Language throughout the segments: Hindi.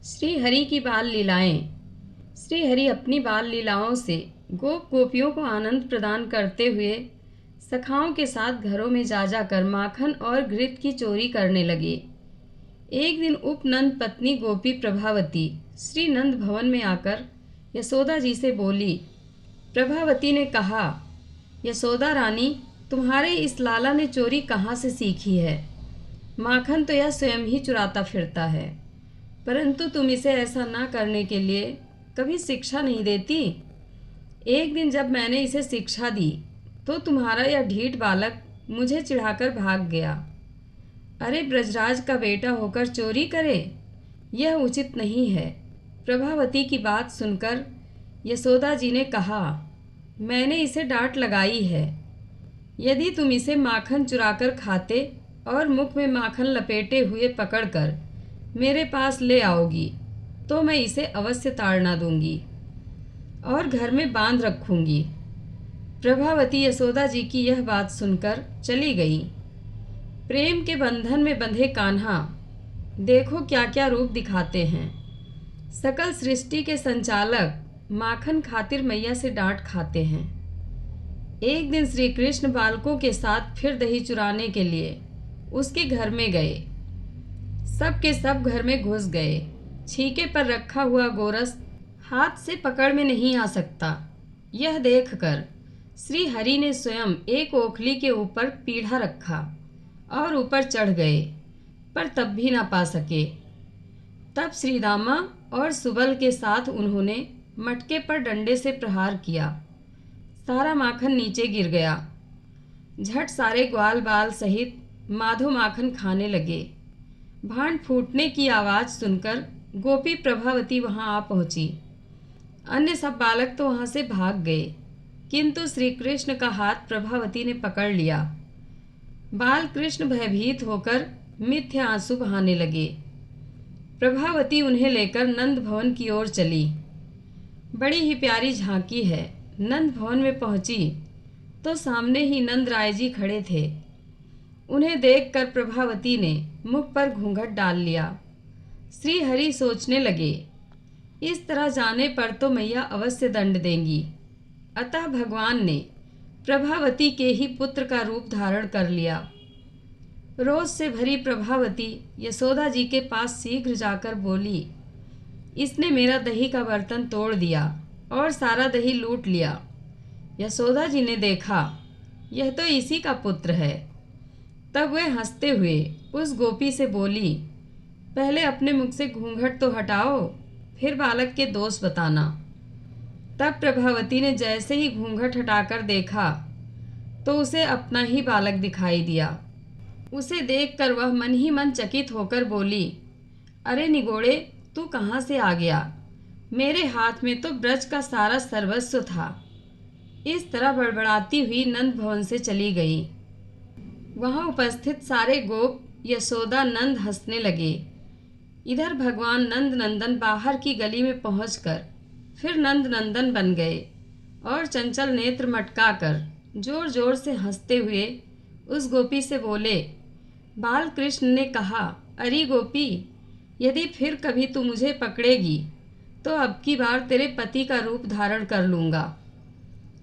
श्री हरि की बाल लीलाएं। श्री हरि अपनी बाल लीलाओं से गोप गोपियों को आनंद प्रदान करते हुए सखाओं के साथ घरों में जा जाकर माखन और घृत की चोरी करने लगे। एक दिन उपनंद पत्नी गोपी प्रभावती श्री नंद भवन में आकर यशोदा जी से बोली। प्रभावती ने कहा, यशोदा रानी, तुम्हारे इस लाला ने चोरी कहाँ से सीखी है? माखन तो यह स्वयं ही चुराता फिरता है, परंतु तुम इसे ऐसा ना करने के लिए कभी शिक्षा नहीं देती। एक दिन जब मैंने इसे शिक्षा दी तो तुम्हारा यह ढीठ बालक मुझे चिढ़ाकर भाग गया। अरे, ब्रजराज का बेटा होकर चोरी करे, यह उचित नहीं है। प्रभावती की बात सुनकर यशोदा जी ने कहा, मैंने इसे डांट लगाई है। यदि तुम इसे माखन चुराकर खाते और मुख में माखन लपेटे हुए पकड़कर मेरे पास ले आओगी तो मैं इसे अवश्य ताड़ना दूंगी और घर में बांध रखूंगी। प्रभावती यशोदा जी की यह बात सुनकर चली गई। प्रेम के बंधन में बंधे कान्हा देखो क्या क्या रूप दिखाते हैं। सकल सृष्टि के संचालक माखन खातिर मैया से डांट खाते हैं। एक दिन श्री कृष्ण बालकों के साथ फिर दही चुराने के लिए उसके घर में गए। सब के सब घर में घुस गए। छीके पर रखा हुआ गोरस हाथ से पकड़ में नहीं आ सकता। यह देखकर श्री हरि ने स्वयं एक ओखली के ऊपर पीढ़ा रखा और ऊपर चढ़ गए, पर तब भी ना पा सके। तब श्री दामा और सुबल के साथ उन्होंने मटके पर डंडे से प्रहार किया। सारा माखन नीचे गिर गया। झट सारे ग्वाल बाल सहित माधो माखन खाने लगे। भांड फूटने की आवाज़ सुनकर गोपी प्रभावती वहां आ पहुंची। अन्य सब बालक तो वहां से भाग गए, किंतु श्री कृष्ण का हाथ प्रभावती ने पकड़ लिया। बाल कृष्ण भयभीत होकर मिथ्या आंसू बहाने लगे। प्रभावती उन्हें लेकर नंद भवन की ओर चली। बड़ी ही प्यारी झांकी है। नंद भवन में पहुंची तो सामने ही नंद राय जी खड़े थे। उन्हें देखकर प्रभावती ने मुख पर घूंघट डाल लिया। श्री हरि सोचने लगे, इस तरह जाने पर तो मैया अवश्य दंड देंगी। अतः भगवान ने प्रभावती के ही पुत्र का रूप धारण कर लिया। रोष से भरी प्रभावती यशोदा जी के पास शीघ्र जाकर बोली, इसने मेरा दही का बर्तन तोड़ दिया और सारा दही लूट लिया। यशोदा जी ने देखा, यह तो इसी का पुत्र है। तब वे हंसते हुए उस गोपी से बोली, पहले अपने मुख से घूंघट तो हटाओ, फिर बालक के दोष बताना। तब प्रभावती ने जैसे ही घूंघट हटाकर देखा तो उसे अपना ही बालक दिखाई दिया। उसे देखकर वह मन ही मन चकित होकर बोली, अरे निगोड़े, तू कहाँ से आ गया? मेरे हाथ में तो ब्रज का सारा सर्वस्व था। इस तरह बड़बड़ाती हुई नंद भवन से चली गई। वहां उपस्थित सारे गोप यशोदा नंद हंसने लगे। इधर भगवान नंद नंदन बाहर की गली में पहुंचकर फिर नंद नंदन बन गए और चंचल नेत्र मटकाकर जोर जोर से हंसते हुए उस गोपी से बोले। बाल कृष्ण ने कहा, अरे गोपी, यदि फिर कभी तू मुझे पकड़ेगी तो अब की बार तेरे पति का रूप धारण कर लूँगा।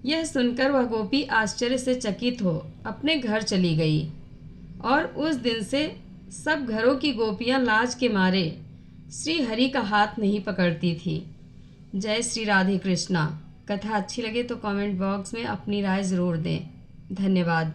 यह सुनकर वह गोपी आश्चर्य से चकित हो अपने घर चली गई और उस दिन से सब घरों की गोपियां लाज के मारे श्री हरि का हाथ नहीं पकड़ती थी। जय श्री राधे कृष्णा। कथा अच्छी लगे तो कमेंट बॉक्स में अपनी राय ज़रूर दें। धन्यवाद।